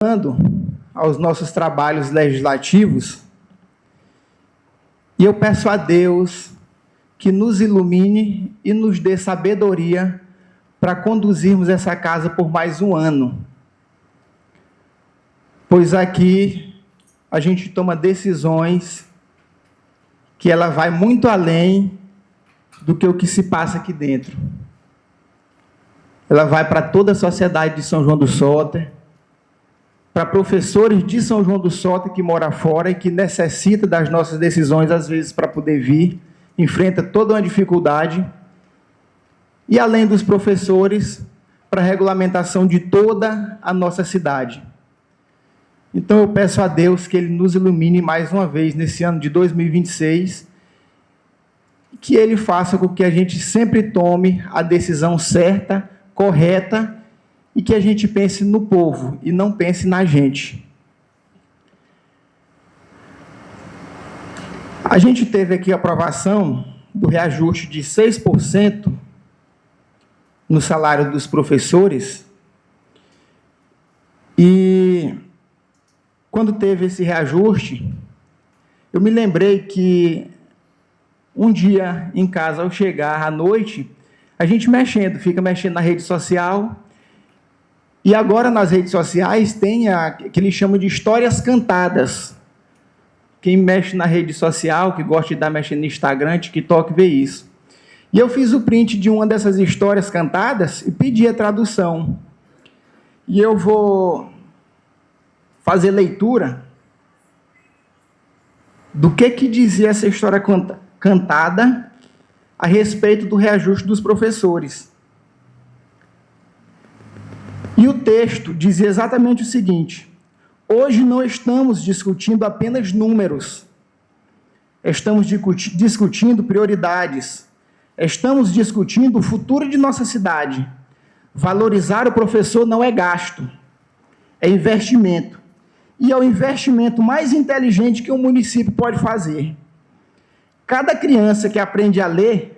voltando aos nossos trabalhos legislativos, e eu peço a Deus que nos ilumine e nos dê sabedoria para conduzirmos essa casa por mais um ano. Pois aqui a gente toma decisões que ela vai muito além do que o que se passa aqui dentro. Ela vai para toda a sociedade de São João do Soter, para professores de São João do Soter que moram fora e que necessitam das nossas decisões, às vezes, para poder vir, enfrenta toda uma dificuldade, e além dos professores, para a regulamentação de toda a nossa cidade. Então, eu peço a Deus que Ele nos ilumine mais uma vez nesse ano de 2026, que Ele faça com que a gente sempre tome a decisão certa, correta, e que a gente pense no povo e não pense na gente. A gente teve aqui a aprovação do reajuste de 6% no salário dos professores, e quando teve esse reajuste, eu me lembrei que um dia em casa, ao chegar à noite, a gente fica mexendo na rede social, e agora nas redes sociais tem que eles chamam de histórias cantadas. Quem mexe na rede social, que gosta de estar mexendo no Instagram, TikTok, vê isso. E eu fiz o print de uma dessas histórias cantadas e pedi a tradução. E eu vou fazer leitura do que dizia essa história cantada a respeito do reajuste dos professores. E o texto dizia exatamente o seguinte: hoje não estamos discutindo apenas números, estamos discutindo prioridades, estamos discutindo o futuro de nossa cidade. Valorizar o professor não é gasto, é investimento. E é o investimento mais inteligente que um município pode fazer. Cada criança que aprende a ler,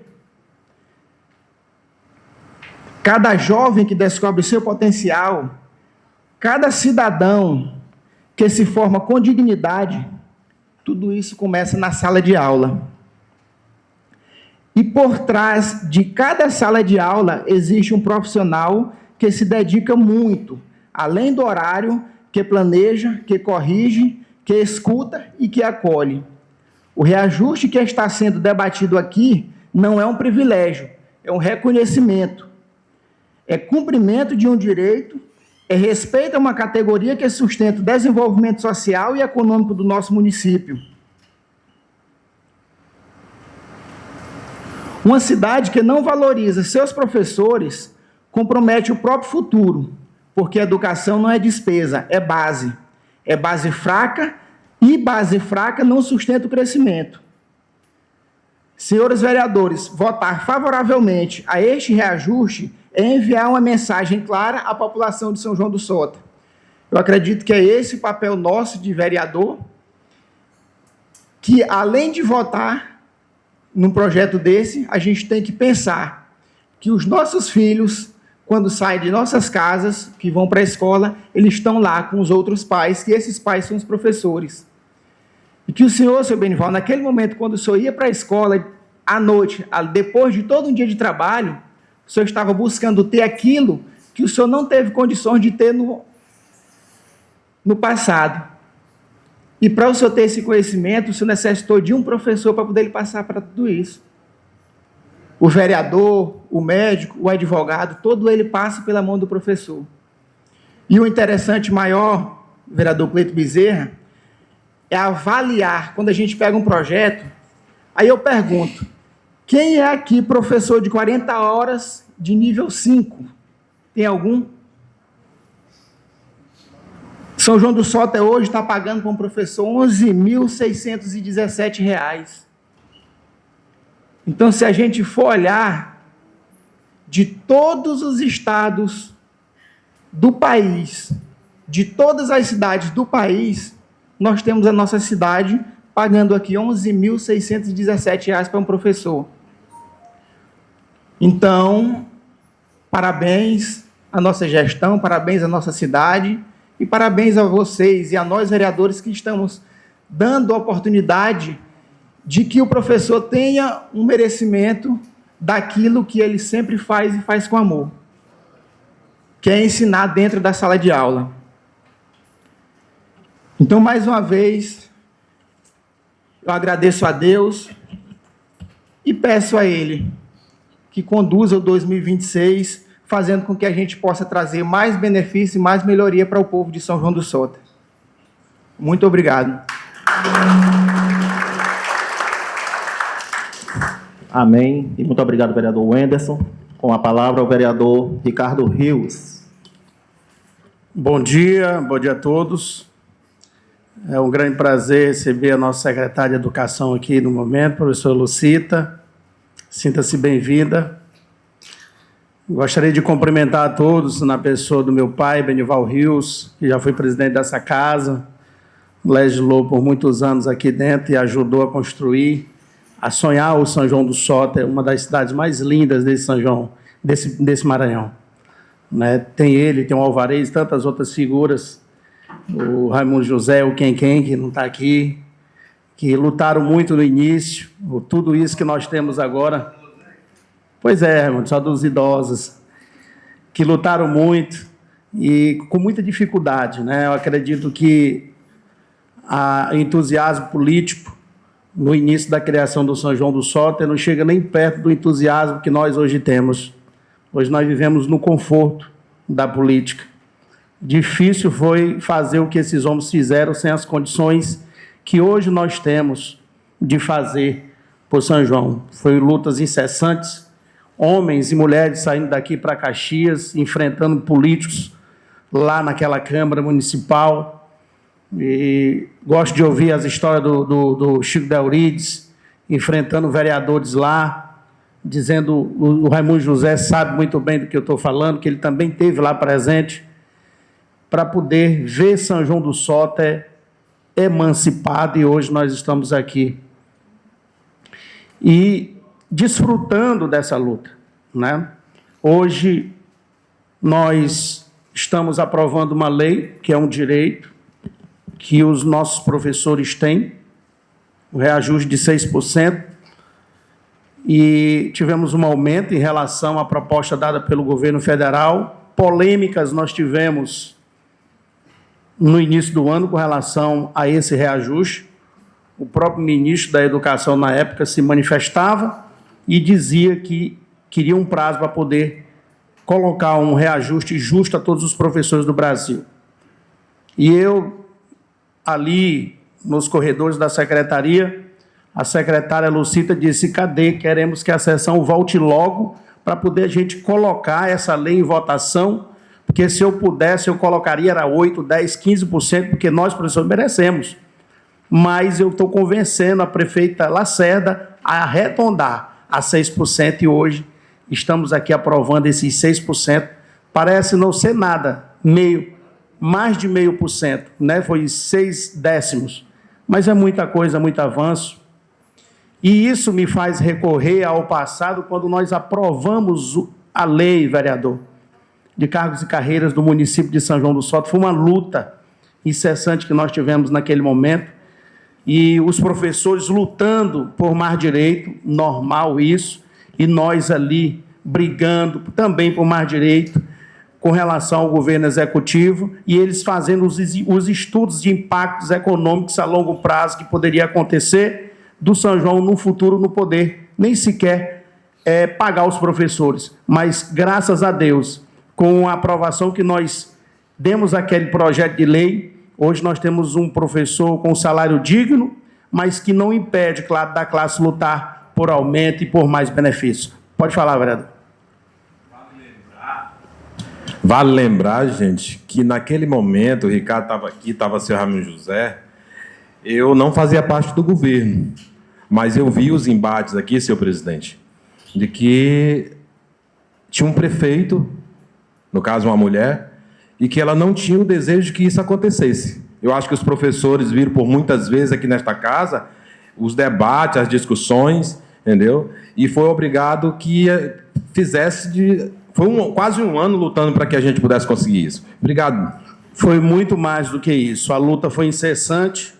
cada jovem que descobre seu potencial, cada cidadão que se forma com dignidade, tudo isso começa na sala de aula. E por trás de cada sala de aula existe um profissional que se dedica muito, além do horário, que planeja, que corrige, que escuta e que acolhe. O reajuste que está sendo debatido aqui não é um privilégio, é um reconhecimento. É cumprimento de um direito, é respeito a uma categoria que sustenta o desenvolvimento social e econômico do nosso município. Uma cidade que não valoriza seus professores compromete o próprio futuro, porque a educação não é despesa, é base. É base fraca, e base fraca não sustenta o crescimento. Senhores vereadores, votar favoravelmente a este reajuste é enviar uma mensagem clara à população de São João do Soter. Eu acredito que é esse o papel nosso de vereador, que além de votar num projeto desse, a gente tem que pensar que os nossos filhos, quando saem de nossas casas, que vão para a escola, eles estão lá com os outros pais, que esses pais são os professores. E que o senhor, seu Benival, naquele momento, quando o senhor ia para a escola, à noite, depois de todo um dia de trabalho, o senhor estava buscando ter aquilo que o senhor não teve condições de ter no passado. E para o senhor ter esse conhecimento, o senhor necessitou de um professor para poder lhe passar para tudo isso. O vereador, o médico, o advogado, todo ele passa pela mão do professor. E o interessante maior, vereador Cleito Bezerra, é avaliar, quando a gente pega um projeto, aí eu pergunto, quem é aqui professor de 40 horas de nível 5? Tem algum? São João do Soter hoje está pagando para um professor R$ 11.617. Então, se a gente for olhar de todos os estados do país, de todas as cidades do país, nós temos a nossa cidade pagando aqui R$ 11.617 para um professor. Então, parabéns à nossa gestão, parabéns à nossa cidade, E parabéns a vocês e a nós, vereadores, que estamos dando a oportunidade de que o professor tenha um merecimento daquilo que ele sempre faz e faz com amor, que é ensinar dentro da sala de aula. Então, mais uma vez, eu agradeço a Deus e peço a Ele que conduza o 2026, fazendo com que a gente possa trazer mais benefício e mais melhoria para o povo de São João do Sota. Muito obrigado. Amém. E muito obrigado, vereador Wenderson. Com a palavra, o vereador Ricardo Rios. Bom dia a todos. É um grande prazer receber a nossa secretária de Educação aqui no momento, professora Lucita. Sinta-se bem-vinda. Gostaria de cumprimentar a todos na pessoa do meu pai, Benival Rios, que já foi presidente dessa casa, legislou por muitos anos aqui dentro e ajudou a construir, a sonhar o São João do Sota, uma das cidades mais lindas desse São João, desse Maranhão. Né? Tem ele, tem o Alvarez, tantas outras figuras, o Raimundo José, o Quem, que não está aqui, que lutaram muito no início, tudo isso que nós temos agora. Pois é, irmão, só dos idosos, que lutaram muito e com muita dificuldade, né? Eu acredito que o entusiasmo político no início da criação do São João do Sota não chega nem perto do entusiasmo que nós hoje temos. Hoje nós vivemos no conforto da política. Difícil foi fazer o que esses homens fizeram sem as condições que hoje nós temos de fazer por São João. Foi lutas incessantes, homens e mulheres saindo daqui para Caxias, enfrentando políticos lá naquela Câmara Municipal. E gosto de ouvir as histórias do Chico Deurides, enfrentando vereadores lá, dizendo, o Raimundo José sabe muito bem do que eu estou falando, que ele também esteve lá presente, para poder ver São João do Sota emancipado, e hoje nós estamos aqui. E desfrutando dessa luta, né? Hoje nós estamos aprovando uma lei, que é um direito que os nossos professores têm, o reajuste de 6%, e tivemos um aumento em relação à proposta dada pelo governo federal. Polêmicas nós tivemos no início do ano com relação a esse reajuste. O próprio ministro da Educação, na época, se manifestava e dizia que queria um prazo para poder colocar um reajuste justo a todos os professores do Brasil. E eu, ali nos corredores da secretaria, a secretária Lucita disse: cadê? Queremos que a sessão volte logo para poder a gente colocar essa lei em votação, porque se eu pudesse, eu colocaria era 8%, 10%, 15%, porque nós, professores, merecemos. Mas eu estou convencendo a prefeita Lacerda a arredondar a 6%, e hoje estamos aqui aprovando esses 6%. Parece não ser nada, mais de 0,5%, né? Foi 6 décimos, mas é muita coisa, muito avanço. E isso me faz recorrer ao passado, quando nós aprovamos a lei, vereador, de cargos e carreiras do município de São João do Sota. Foi uma luta incessante que nós tivemos naquele momento, e os professores lutando por mais direito, normal isso, e nós ali brigando também por mais direito com relação ao governo executivo, e eles fazendo os estudos de impactos econômicos a longo prazo que poderia acontecer do São João no futuro não poder nem sequer pagar os professores. Mas, graças a Deus, com a aprovação que nós demos aquele projeto de lei, hoje nós temos um professor com salário digno, mas que não impede, claro, da classe lutar por aumento e por mais benefícios. Pode falar, vereador. Vale lembrar, gente, que naquele momento, o Ricardo estava aqui, estava o senhor Raimundo José, eu não fazia parte do governo, mas eu vi os embates aqui, senhor presidente, de que tinha um prefeito, no caso uma mulher, e que ela não tinha o desejo de que isso acontecesse. Eu acho que os professores viram por muitas vezes aqui nesta casa os debates, as discussões, entendeu? E foi obrigado que fizesse de... Foi quase um ano lutando para que a gente pudesse conseguir isso. Obrigado. Foi muito mais do que isso. A luta foi incessante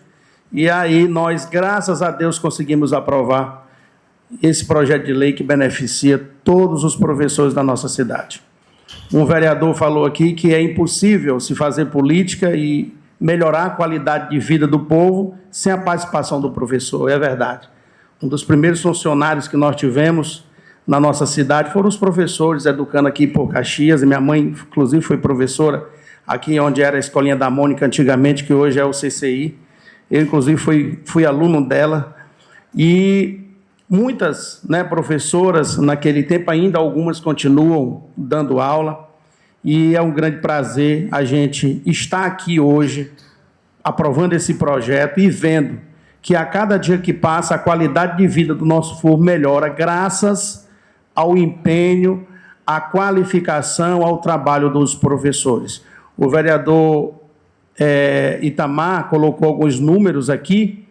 e aí nós, graças a Deus, conseguimos aprovar esse projeto de lei que beneficia todos os professores da nossa cidade. Um vereador falou aqui que é impossível se fazer política e melhorar a qualidade de vida do povo sem a participação do professor. É verdade. Um dos primeiros funcionários que nós tivemos na nossa cidade foram os professores, educando aqui por Caxias. E minha mãe, inclusive, foi professora aqui onde era a Escolinha da Mônica antigamente, que hoje é o CCI. Eu, inclusive, fui aluno dela. E muitas, né, professoras, naquele tempo ainda, algumas continuam dando aula. E é um grande prazer a gente estar aqui hoje, aprovando esse projeto e vendo que a cada dia que passa a qualidade de vida do nosso povo melhora, graças ao empenho, à qualificação, ao trabalho dos professores. O vereador Itamar colocou alguns números aqui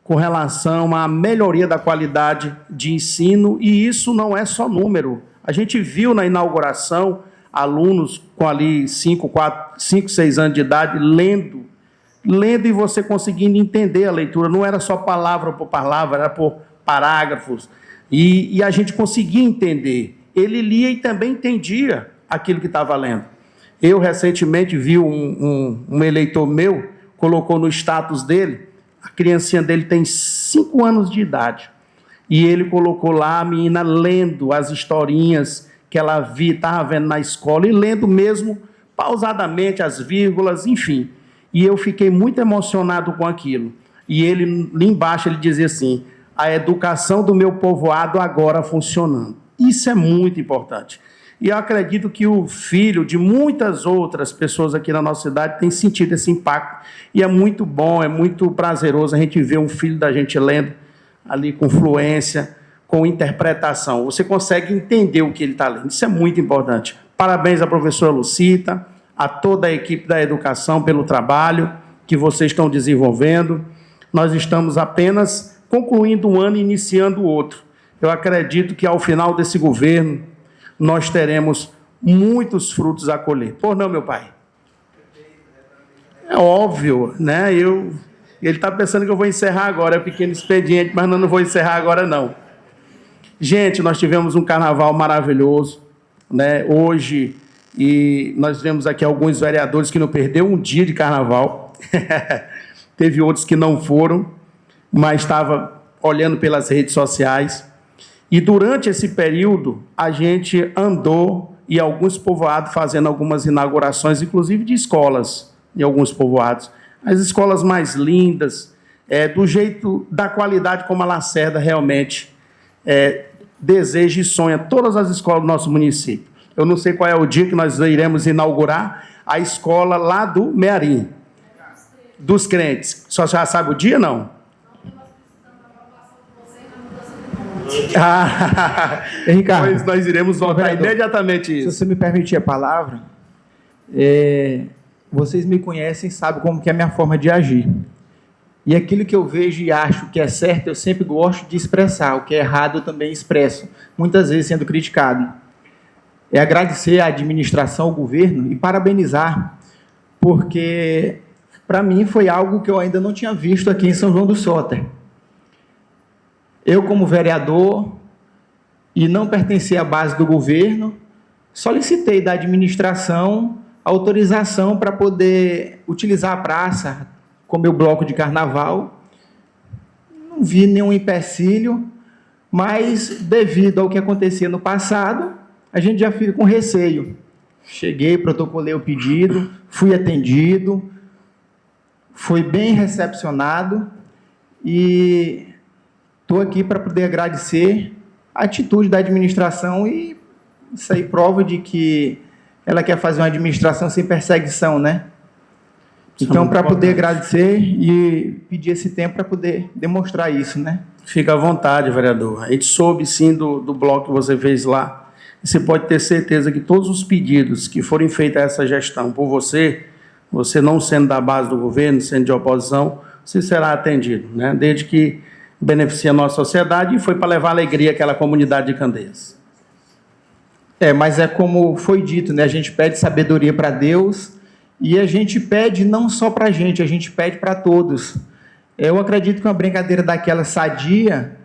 com relação à melhoria da qualidade de ensino, e isso não é só número. A gente viu na inauguração alunos com ali 5, 6 anos de idade lendo e você conseguindo entender a leitura. Não era só palavra por palavra, era por parágrafos. E a gente conseguia entender. Ele lia e também entendia aquilo que estava lendo. Eu, recentemente, vi um eleitor meu, colocou no status dele, a criancinha dele tem 5 anos de idade, e ele colocou lá a menina lendo as historinhas que ela estava vendo na escola, e lendo mesmo, pausadamente, as vírgulas, enfim. E eu fiquei muito emocionado com aquilo. E ele, ali embaixo, ele dizia assim: a educação do meu povoado agora funcionando. Isso é muito importante. E eu acredito que o filho de muitas outras pessoas aqui na nossa cidade tem sentido esse impacto. E é muito bom, é muito prazeroso a gente ver um filho da gente lendo ali com fluência, com interpretação. Você consegue entender o que ele está lendo. Isso é muito importante. Parabéns à professora Lucita, a toda a equipe da educação pelo trabalho que vocês estão desenvolvendo. Nós estamos apenas concluindo um ano e iniciando o outro. Eu acredito que, ao final desse governo, nós teremos muitos frutos a colher. Por não, meu pai? É óbvio, né? Ele está pensando que eu vou encerrar agora, é um pequeno expediente, mas não vou encerrar agora, não. Gente, nós tivemos um carnaval maravilhoso, né? Hoje, e nós vemos aqui alguns vereadores que não perderam um dia de carnaval. Teve outros que não foram, mas estava olhando pelas redes sociais. E durante esse período, a gente andou em alguns povoados fazendo algumas inaugurações, inclusive de escolas, em alguns povoados. As escolas mais lindas, do jeito, da qualidade como a Lacerda realmente deseja e sonha, todas as escolas do nosso município. Eu não sei qual é o dia que nós iremos inaugurar a escola lá do Mearim, dos crentes. Só já sabe o dia, não? Ricardo, pois nós iremos votar imediatamente isso. Se você me permitir a palavra, vocês me conhecem, sabem como que é a minha forma de agir. E aquilo que eu vejo e acho que é certo, eu sempre gosto de expressar. O que é errado, eu também expresso, muitas vezes sendo criticado. É agradecer à administração, ao governo, e parabenizar, porque, para mim, foi algo que eu ainda não tinha visto aqui em São João do Soter. Eu, como vereador, e não pertencer à base do governo, solicitei da administração autorização para poder utilizar a praça com meu bloco de carnaval. Não vi nenhum empecilho, mas devido ao que acontecia no passado, a gente já fica com receio. Cheguei, protocolei o pedido, fui atendido, fui bem recepcionado e estou aqui para poder agradecer a atitude da administração, e isso aí prova de que ela quer fazer uma administração sem perseguição, né? Então, para poder agradecer e pedir esse tempo para poder demonstrar isso, né? Fica à vontade, vereador. A gente soube, sim, do bloco que você fez lá. Você pode ter certeza que todos os pedidos que forem feitos a essa gestão por você, você não sendo da base do governo, sendo de oposição, você será atendido, né? Desde que beneficie a nossa sociedade, e foi para levar alegria àquela comunidade de Candeias. Mas é como foi dito, né? A gente pede sabedoria para Deus E a gente pede não só para a gente pede para todos. Eu acredito que uma brincadeira daquela sadia,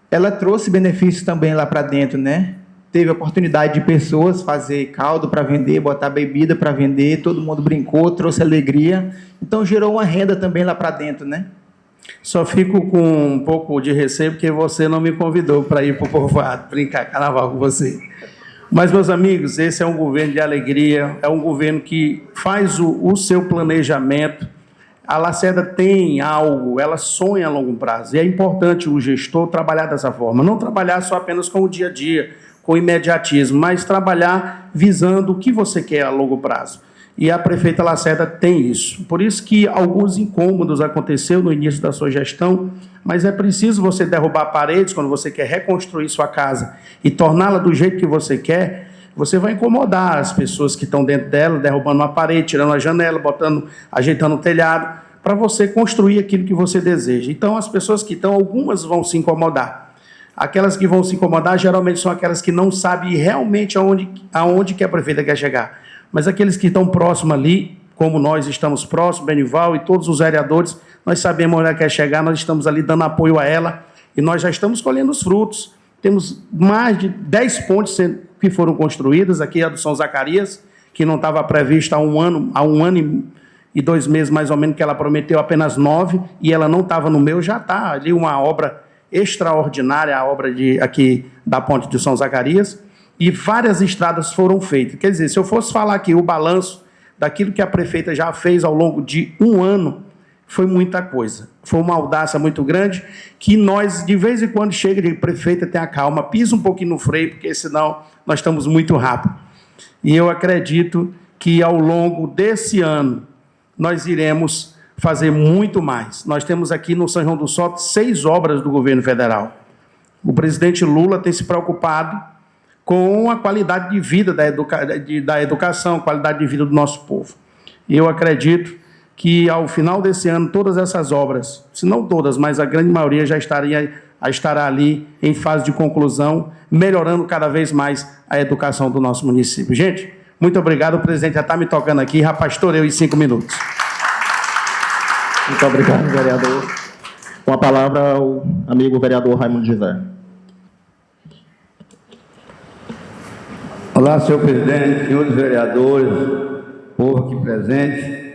ela trouxe benefícios também lá para dentro, né? Teve a oportunidade de pessoas fazer caldo para vender, botar bebida para vender, todo mundo brincou, trouxe alegria. Então gerou uma renda também lá para dentro, né? Só fico com um pouco de receio porque você não me convidou para ir para o povoado brincar carnaval com você. Mas, meus amigos, esse é um governo de alegria, é um governo que faz o seu planejamento. A Lacerda tem algo, ela sonha a longo prazo. E é importante o gestor trabalhar dessa forma. Não trabalhar só apenas com o dia a dia, com imediatismo, mas trabalhar visando o que você quer a longo prazo. E a prefeita Lacerda tem isso. Por isso que alguns incômodos aconteceram no início da sua gestão, mas é preciso você derrubar paredes quando você quer reconstruir sua casa e torná-la do jeito que você quer. Você vai incomodar as pessoas que estão dentro dela, derrubando uma parede, tirando a janela, ajeitando o telhado, para você construir aquilo que você deseja. Então, as pessoas que estão, algumas vão se incomodar. Aquelas que vão se incomodar, geralmente, são aquelas que não sabem realmente aonde que a prefeita quer chegar. Mas aqueles que estão próximos ali, como nós estamos próximos, Benival e todos os vereadores, nós sabemos onde ela quer chegar, nós estamos ali dando apoio a ela, e nós já estamos colhendo os frutos. Temos mais de 10 pontes que foram construídas, aqui a do São Zacarias, que não estava prevista há um ano e 2 meses mais ou menos, que ela prometeu apenas 9, e ela não estava no meu, já está ali uma obra extraordinária, a obra aqui da ponte de São Zacarias, e várias estradas foram feitas. Quer dizer, se eu fosse falar aqui o balanço daquilo que a prefeita já fez ao longo de 1 ano, foi muita coisa. Foi uma audácia muito grande, que nós, de vez em quando, chega de prefeita, tenha calma, pisa um pouquinho no freio, porque senão nós estamos muito rápido. E eu acredito que ao longo desse ano, nós iremos fazer muito mais. Nós temos aqui no São João do Soto 6 obras do governo federal. O presidente Lula tem se preocupado com a qualidade de vida da educação, qualidade de vida do nosso povo. E eu acredito que, ao final desse ano, todas essas obras, se não todas, mas a grande maioria já estará ali em fase de conclusão, melhorando cada vez mais a educação do nosso município. Gente, muito obrigado. O presidente já está me tocando aqui, já pastoreou em 5 minutos. Muito obrigado, vereador. Com a palavra, o amigo vereador Raimundo José. Olá, senhor presidente, senhores vereadores, povo aqui presente.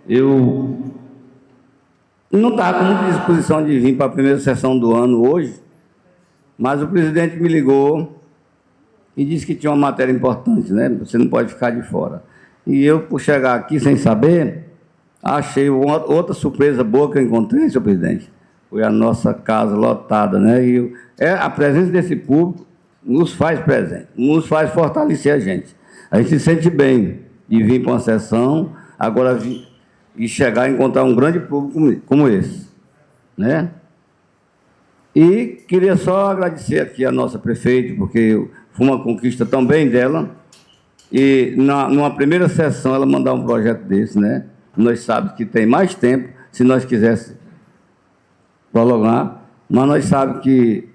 Eu não estava com muita disposição de vir para a primeira sessão do ano hoje, mas o presidente me ligou e disse que tinha uma matéria importante, né? Você não pode ficar de fora. E eu, por chegar aqui sem saber, achei outra surpresa boa que eu encontrei, senhor presidente. Foi a nossa casa lotada, né? E a presença desse público nos faz presente, nos faz fortalecer a gente. A gente se sente bem de vir para uma sessão, agora e chegar e encontrar um grande público como esse, né? E queria só agradecer aqui a nossa prefeita, porque foi uma conquista também dela, e numa primeira sessão ela mandar um projeto desse, né? Nós sabemos que tem mais tempo, se nós quiséssemos prolongar, mas nós sabemos que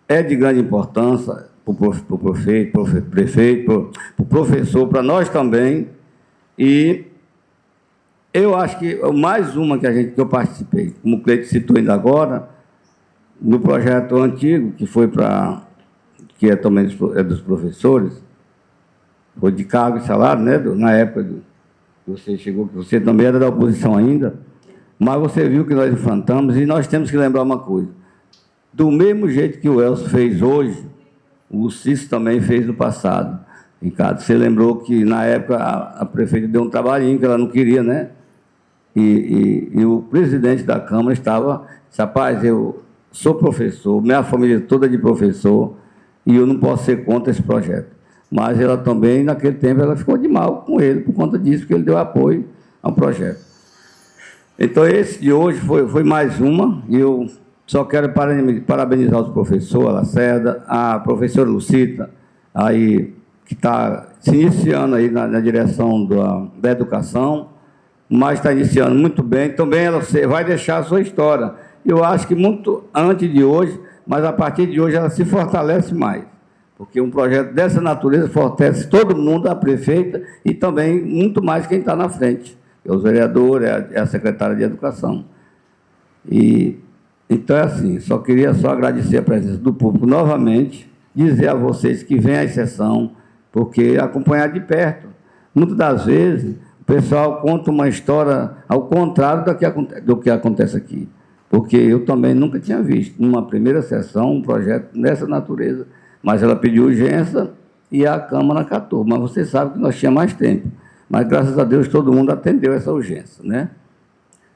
é de grande importância para o prefeito, para o professor, para nós também. E eu acho que mais uma que eu participei, como o Cleito citou ainda agora, no projeto antigo, que é também dos professores, foi de cargo e salário, né? Na época que você chegou, que você também era da oposição ainda, mas você viu que nós enfrentamos, e nós temos que lembrar uma coisa: do mesmo jeito que o Elcio fez hoje, o Cícero também fez no passado. Ricardo, você lembrou que, na época, a prefeita deu um trabalhinho que ela não queria, né? E o presidente da Câmara disse: rapaz, eu sou professor, minha família toda é de professor, e eu não posso ser contra esse projeto. Mas ela também, naquele tempo, ela ficou de mal com ele, por conta disso, porque ele deu apoio ao projeto. Então, esse de hoje foi mais uma, e eu só quero parabenizar os professores, a Lacerda, a professora Lucita, aí, que está se iniciando aí na direção da educação, mas está iniciando muito bem. Também ela vai deixar a sua história. Eu acho que muito antes de hoje, mas a partir de hoje ela se fortalece mais. porque um projeto dessa natureza fortalece todo mundo, a prefeita e também muito mais quem está na frente, que é os vereadores, é a secretária de Educação. E, então, é assim, só queria agradecer a presença do público novamente, dizer a vocês que vem à sessão, porque acompanhar de perto. Muitas das vezes, o pessoal conta uma história ao contrário do que acontece aqui, porque eu também nunca tinha visto, numa primeira sessão, um projeto dessa natureza, mas ela pediu urgência e a Câmara acatou. Mas você sabe que nós tínhamos mais tempo. Mas, graças a Deus, todo mundo atendeu essa urgência, né?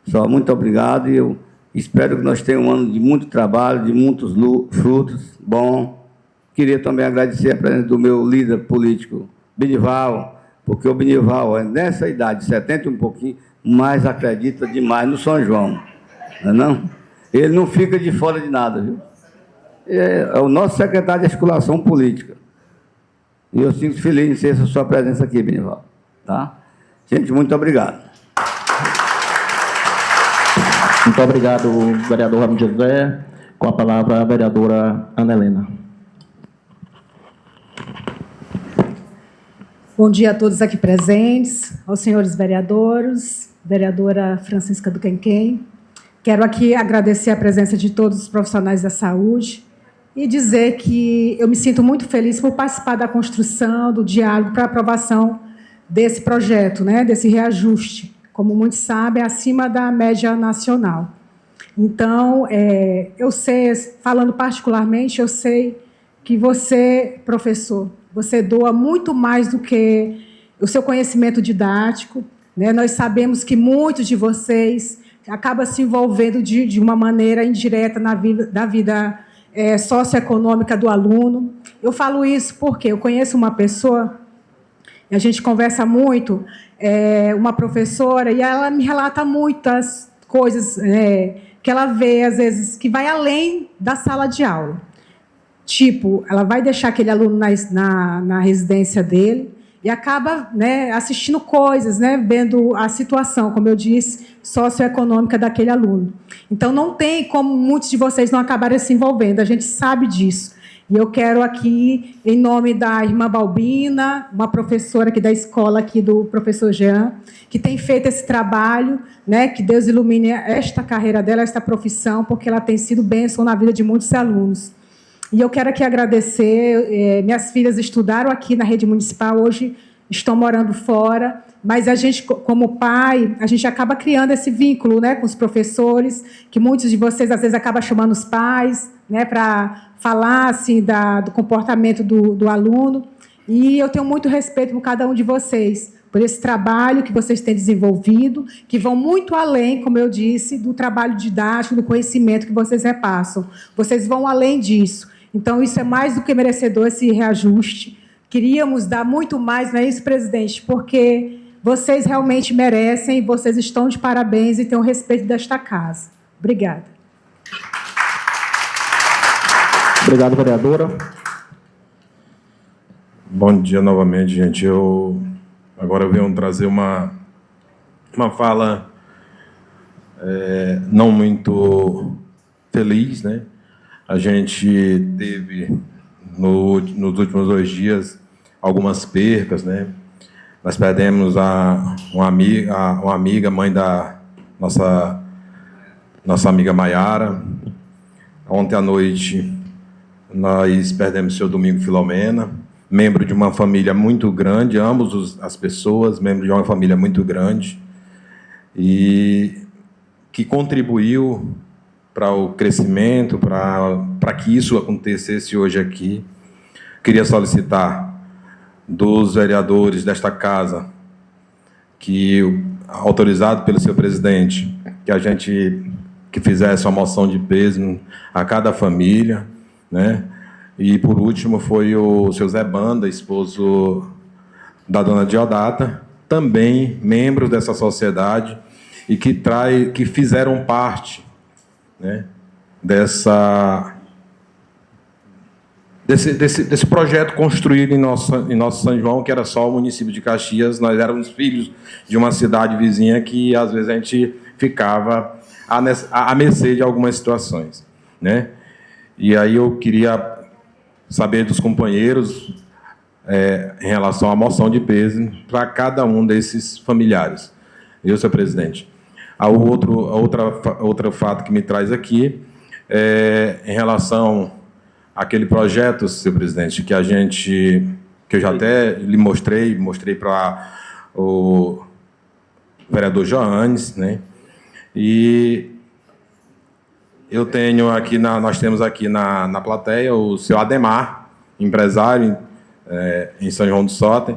Só muito obrigado e eu espero que nós tenhamos um ano de muito trabalho, de muitos frutos. Bom, queria também agradecer a presença do meu líder político, Benival, porque o Benival, nessa idade, 70 e um pouquinho, mais acredita demais no São João. Não é não? Ele não fica de fora de nada, viu? É o nosso secretário de articulação política. E eu sinto feliz em ser essa sua presença aqui, Benival. Tá? Gente, muito obrigado. Muito obrigado, vereador Ramos José. Com a palavra, a vereadora Ana Helena. Bom dia a todos aqui presentes, aos senhores vereadores, vereadora Francisca do Quenquem. Quero aqui agradecer a presença de todos os profissionais da saúde e dizer que eu me sinto muito feliz por participar da construção, do diálogo para aprovação desse projeto, né, desse reajuste. Como muitos sabem, é acima da média nacional. Então, eu sei, falando particularmente, eu sei que você, professor, você doa muito mais do que o seu conhecimento didático, né? Nós sabemos que muitos de vocês acabam se envolvendo de uma maneira indireta na vida socioeconômica do aluno. Eu falo isso porque eu conheço uma pessoa, a gente conversa muito, uma professora, e ela me relata muitas coisas que ela vê, às vezes, que vai além da sala de aula. Tipo, ela vai deixar aquele aluno na residência dele e acaba, né, assistindo coisas, né, vendo a situação, como eu disse, socioeconômica daquele aluno. Então, não tem como muitos de vocês não acabarem se envolvendo, a gente sabe disso. E eu quero aqui, em nome da irmã Balbina, uma professora aqui da escola aqui do professor Jean, que tem feito esse trabalho, né, que Deus ilumine esta carreira dela, esta profissão, porque ela tem sido bênção na vida de muitos alunos. E eu quero aqui agradecer, minhas filhas estudaram aqui na rede municipal, hoje estão morando fora, mas a gente, como pai, a gente acaba criando esse vínculo, né, com os professores, que muitos de vocês, às vezes, acabam chamando os pais, né, para falar assim, do comportamento do aluno. E eu tenho muito respeito por cada um de vocês, por esse trabalho que vocês têm desenvolvido, que vão muito além, como eu disse, do trabalho didático, do conhecimento que vocês repassam. Vocês vão além disso. Então, isso é mais do que merecedor, esse reajuste. Queríamos dar muito mais, não é isso, presidente? Porque vocês realmente merecem, vocês estão de parabéns e têm o respeito desta casa. Obrigada. Obrigado, vereadora. Bom dia novamente, gente. Agora eu venho trazer uma fala não muito feliz, né? A gente teve, nos últimos 2 dias, algumas percas, né? Nós perdemos uma amiga, mãe da nossa amiga Maiara. Ontem à noite, nós perdemos o seu Domingo Filomena, membro de uma família muito grande, ambos as pessoas, membro de uma família muito grande, e que contribuiu para o crescimento, para que isso acontecesse hoje aqui. Queria solicitar dos vereadores desta casa, autorizado pelo seu presidente, que fizesse uma moção de pêsame a cada família, né? E, por último, foi o seu Zé Banda, esposo da dona Diodata, também membros dessa sociedade e que fizeram parte, né, desse projeto construído em nosso São João, que era só o município de Caxias. Nós éramos filhos de uma cidade vizinha que, às vezes, a gente ficava à mercê de algumas situações, né? E aí eu queria saber dos companheiros em relação à moção de peso para cada um desses familiares. Eu, senhor presidente. Outro fato que me traz aqui é em relação àquele projeto, senhor presidente, que eu já até lhe mostrei para o vereador Joanes, né? E eu tenho aqui nós temos aqui na plateia o senhor Ademar, empresário em São João do Soter,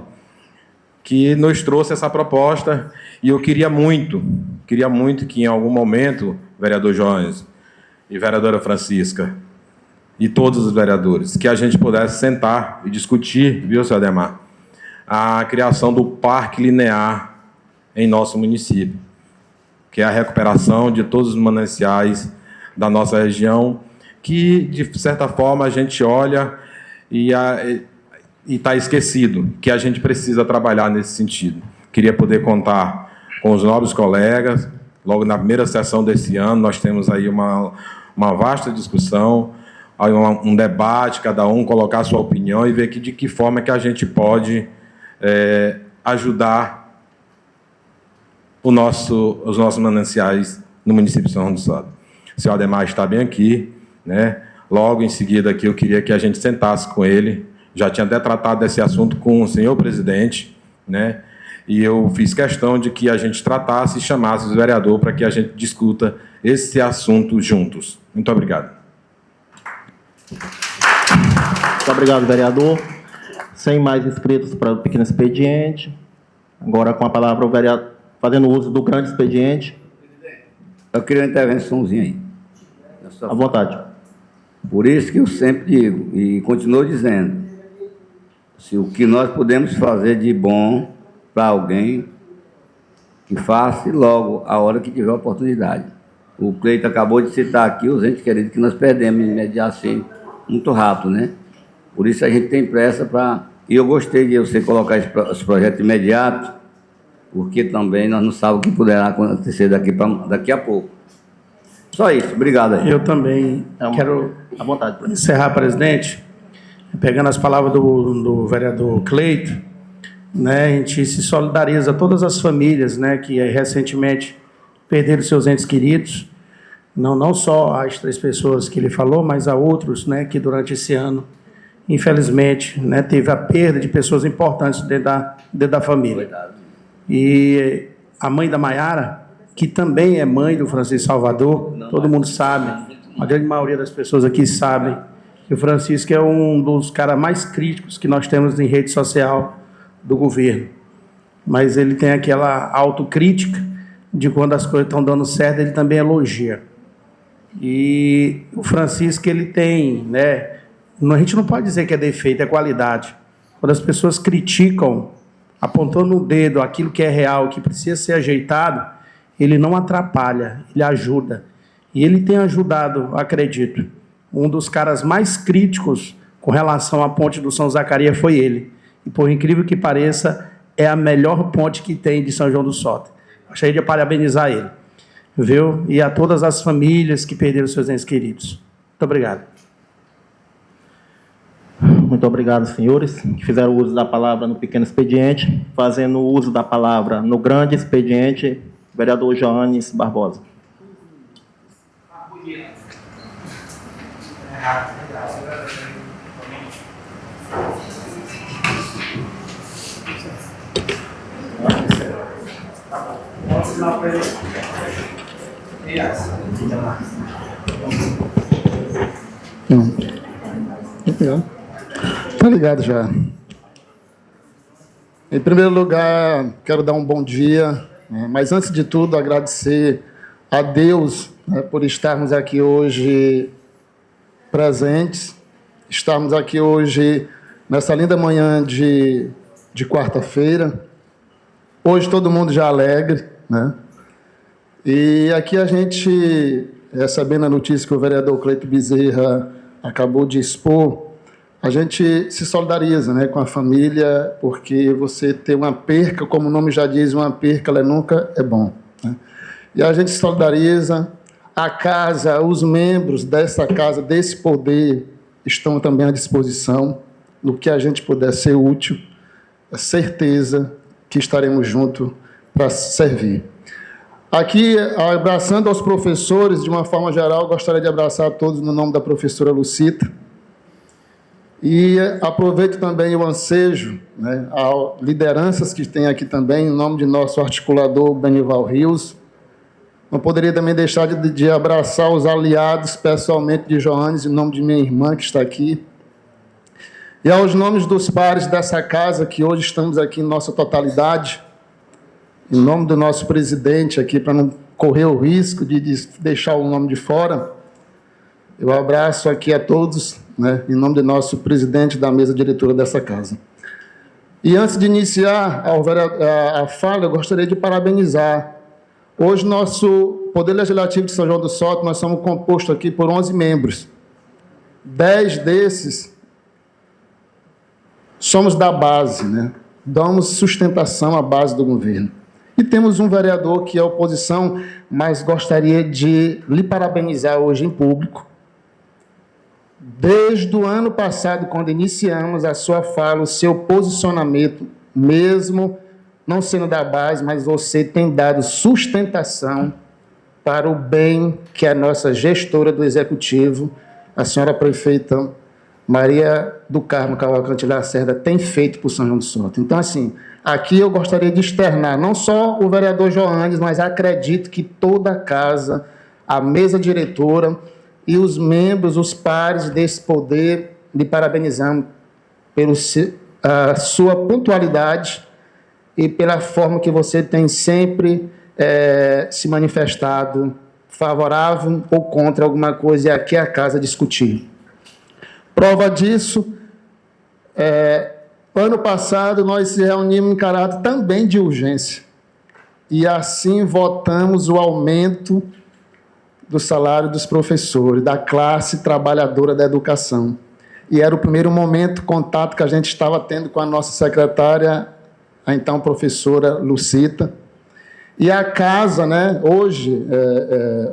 que nos trouxe essa proposta, e eu queria muito que em algum momento, vereador Joanes e vereadora Francisca, e todos os vereadores, que a gente pudesse sentar e discutir, viu, senhor Ademar, a criação do parque linear em nosso município, que é a recuperação de todos os mananciais da nossa região, que, de certa forma, a gente olha e está esquecido, que a gente precisa trabalhar nesse sentido. Queria poder contar com os nobres colegas. Logo na primeira sessão desse ano, nós temos aí uma vasta discussão, aí um debate, cada um colocar a sua opinião e ver de que forma que a gente pode ajudar os nossos mananciais no município de São João do Soter. O senhor Ademar está bem aqui, né? Logo em seguida aqui eu queria que a gente sentasse com ele. Já tinha até tratado desse assunto com o senhor presidente, né? E eu fiz questão de que a gente tratasse e chamasse os vereadores para que a gente discuta esse assunto juntos. Muito obrigado. Muito obrigado, vereador. Sem mais inscritos para o pequeno expediente. Agora, com a palavra, o vereador, fazendo uso do grande expediente. Eu queria uma intervençãozinha aí. À vontade. Por isso que eu sempre digo, e continuo dizendo, se o que nós podemos fazer de bom para alguém, que faça logo, a hora que tiver oportunidade. O Cleito acabou de citar aqui os entes queridos que nós perdemos assim, muito rápido, né? Por isso a gente tem pressa para... E eu gostei de você colocar esse projeto imediato, porque também nós não sabemos o que poderá acontecer daqui a pouco. Só isso, obrigado aí. Eu também quero à vontade, encerrar, presidente, pegando as palavras do vereador Cleito, né, a gente se solidariza a todas as famílias, né, que recentemente perderam seus entes queridos, não só as 3 pessoas que ele falou, mas a outros, né, que durante esse ano, infelizmente, né, teve a perda de pessoas importantes dentro da família. E a mãe da Maiara, que também é mãe do Francisco Salvador, todo mundo sabe, a grande maioria das pessoas aqui sabe que o Francisco é um dos caras mais críticos que nós temos em rede social do governo. Mas ele tem aquela autocrítica de quando as coisas estão dando certo, ele também elogia. E o Francisco, ele tem, né, a gente não pode dizer que é defeito, é qualidade. Quando as pessoas criticam, apontando o dedo aquilo que é real, que precisa ser ajeitado, ele não atrapalha, ele ajuda. E ele tem ajudado, acredito. Um dos caras mais críticos com relação à ponte do São Zacarias foi ele. E, por incrível que pareça, é a melhor ponte que tem de São João do Soter. Gostaria de parabenizar ele, viu? E a todas as famílias que perderam seus entes queridos. Muito obrigado. Muito obrigado, senhores, que fizeram uso da palavra no pequeno expediente. Fazendo uso da palavra no grande expediente, vereador Joanes Barbosa. Tá ligado já. Em primeiro lugar, quero dar um bom dia, mas antes de tudo agradecer a Deus, por estarmos aqui hoje presentes, estarmos aqui hoje nessa linda manhã de quarta-feira. Hoje todo mundo já alegre, né? E aqui a gente, recebendo a notícia que o vereador Cleito Bezerra acabou de expor, a gente se solidariza, né, com a família, porque você ter uma perca, como o nome já diz, uma perca, ela nunca é bom, né? E a gente se solidariza, a casa, os membros dessa casa, desse poder, estamos também à disposição. No que a gente puder ser útil, a certeza que estaremos juntos para servir. Aqui, abraçando aos professores, de uma forma geral, gostaria de abraçar a todos no nome da professora Lucita. E aproveito também o ansejo, né, a lideranças que tem aqui também, em nome de nosso articulador Benival Rios. Não poderia também deixar de abraçar os aliados, pessoalmente de Joanes, em nome de minha irmã que está aqui. E aos nomes dos pares dessa casa, que hoje estamos aqui em nossa totalidade, em nome do nosso presidente aqui, para não correr o risco de deixar o nome de fora, eu abraço aqui a todos, né, em nome do nosso presidente da mesa diretora dessa casa. E antes de iniciar a fala, eu gostaria de parabenizar. Hoje, nosso Poder Legislativo de São João do Soto, nós somos compostos aqui por 11 membros. 10 desses somos da base, né? Damos sustentação à base do governo. E temos um vereador que é oposição, mas gostaria de lhe parabenizar hoje em público. Desde o ano passado, quando iniciamos a sua fala, o seu posicionamento, mesmo não sendo da base, mas você tem dado sustentação para o bem que a nossa gestora do Executivo, a senhora prefeita Maria do Carmo Cavalcante Lacerda, tem feito por São João do Soto. Então, assim, aqui eu gostaria de externar, não só o vereador Joanes, mas acredito que toda a casa, a mesa diretora e os membros, os pares desse poder, lhe parabenizamos pela sua pontualidade e pela forma que você tem sempre se manifestado favorável ou contra alguma coisa, e aqui é a casa discutir. Prova disso, ano passado nós se reunimos em caráter também de urgência, e assim votamos o aumento do salário dos professores, da classe trabalhadora da educação. E era o primeiro momento, contato que a gente estava tendo com a nossa secretária, a então professora Lucita. E a casa, né,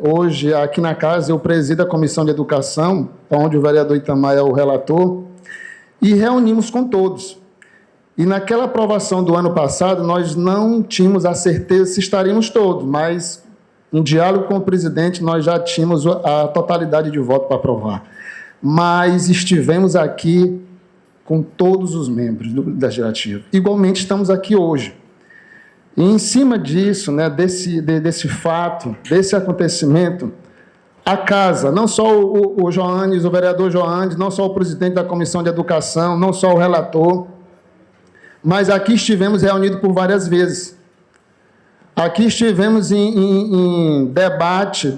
hoje aqui na casa, eu presido a Comissão de Educação, onde o vereador Itamar é o relator, e reunimos com todos. E naquela aprovação do ano passado, nós não tínhamos a certeza se estaríamos todos, mas em diálogo com o presidente, nós já tínhamos a totalidade de voto para aprovar. Mas estivemos aqui com todos os membros da Legislativa. Igualmente, estamos aqui hoje. E, em cima disso, né, desse fato, desse acontecimento, a casa, não só o Joanes, o vereador Joanes, não só o presidente da Comissão de Educação, não só o relator, mas aqui estivemos reunidos por várias vezes. Aqui estivemos em debate,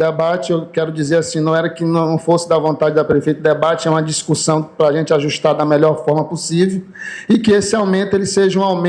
eu quero dizer assim, não era que não fosse da vontade da prefeita, debate é uma discussão para a gente ajustar da melhor forma possível, e que esse aumento ele seja um aumento